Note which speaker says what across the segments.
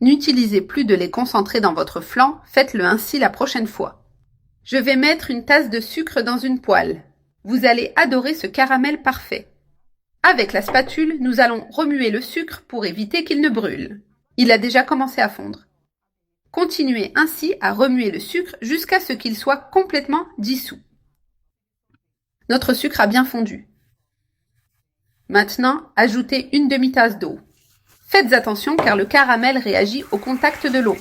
Speaker 1: N'utilisez plus de lait concentré dans votre flan, faites-le ainsi la prochaine fois. Je vais mettre une tasse de sucre dans une poêle. Vous allez adorer ce caramel parfait. Avec la spatule, nous allons remuer le sucre pour éviter qu'il ne brûle. Il a déjà commencé à fondre. Continuez ainsi à remuer le sucre jusqu'à ce qu'il soit complètement dissous. Notre sucre a bien fondu. Maintenant, ajoutez une demi-tasse d'eau. Faites attention car le caramel réagit au contact de l'eau.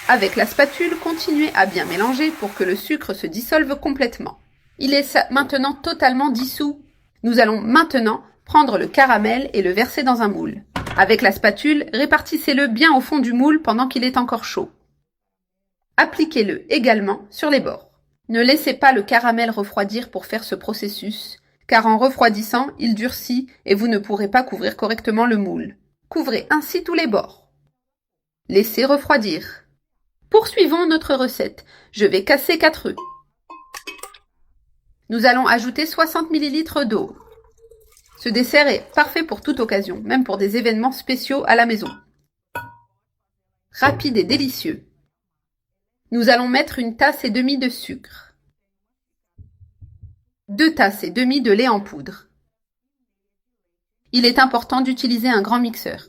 Speaker 1: Avec la spatule, continuez à bien mélanger pour que le sucre se dissolve complètement. Il est maintenant totalement dissous. Nous allons maintenant prendre le caramel et le verser dans un moule. Avec la spatule, répartissez-le bien au fond du moule pendant qu'il est encore chaud. Appliquez-le également sur les bords. Ne laissez pas le caramel refroidir pour faire ce processus, car en refroidissant, il durcit et vous ne pourrez pas couvrir correctement le moule. Couvrez ainsi tous les bords. Laissez refroidir. Poursuivons notre recette. Je vais casser 4 œufs. Nous allons ajouter 60 ml d'eau. Ce dessert est parfait pour toute occasion, même pour des événements spéciaux à la maison. Rapide et délicieux. Nous allons mettre une tasse et demie de sucre. 2 tasses et demie de lait en poudre. Il est important d'utiliser un grand mixeur.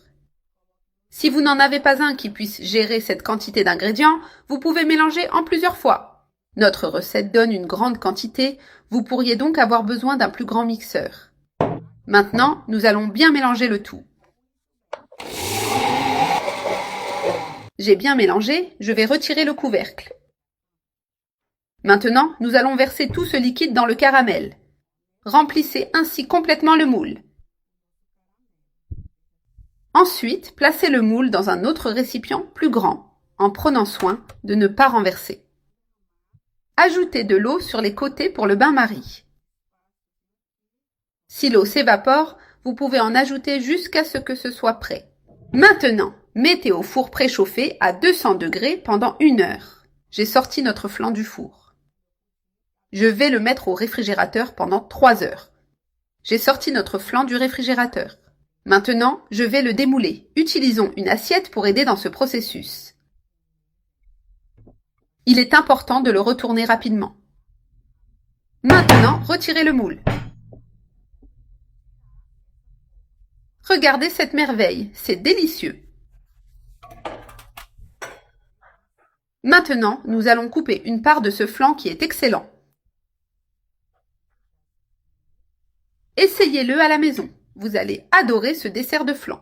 Speaker 1: Si vous n'en avez pas un qui puisse gérer cette quantité d'ingrédients, vous pouvez mélanger en plusieurs fois. Notre recette donne une grande quantité, vous pourriez donc avoir besoin d'un plus grand mixeur. Maintenant, nous allons bien mélanger le tout. J'ai bien mélangé, je vais retirer le couvercle. Maintenant, nous allons verser tout ce liquide dans le caramel. Remplissez ainsi complètement le moule. Ensuite, placez le moule dans un autre récipient plus grand, en prenant soin de ne pas renverser. Ajoutez de l'eau sur les côtés pour le bain-marie. Si l'eau s'évapore, vous pouvez en ajouter jusqu'à ce que ce soit prêt. Maintenant, mettez au four préchauffé à 200 degrés pendant 1 heure. J'ai sorti notre flan du four. Je vais le mettre au réfrigérateur pendant 3 heures. J'ai sorti notre flan du réfrigérateur. Maintenant, je vais le démouler. Utilisons une assiette pour aider dans ce processus. Il est important de le retourner rapidement. Maintenant, retirez le moule. Regardez cette merveille, c'est délicieux. Maintenant, nous allons couper une part de ce flan qui est excellent. Essayez-le à la maison. Vous allez adorer ce dessert de flan.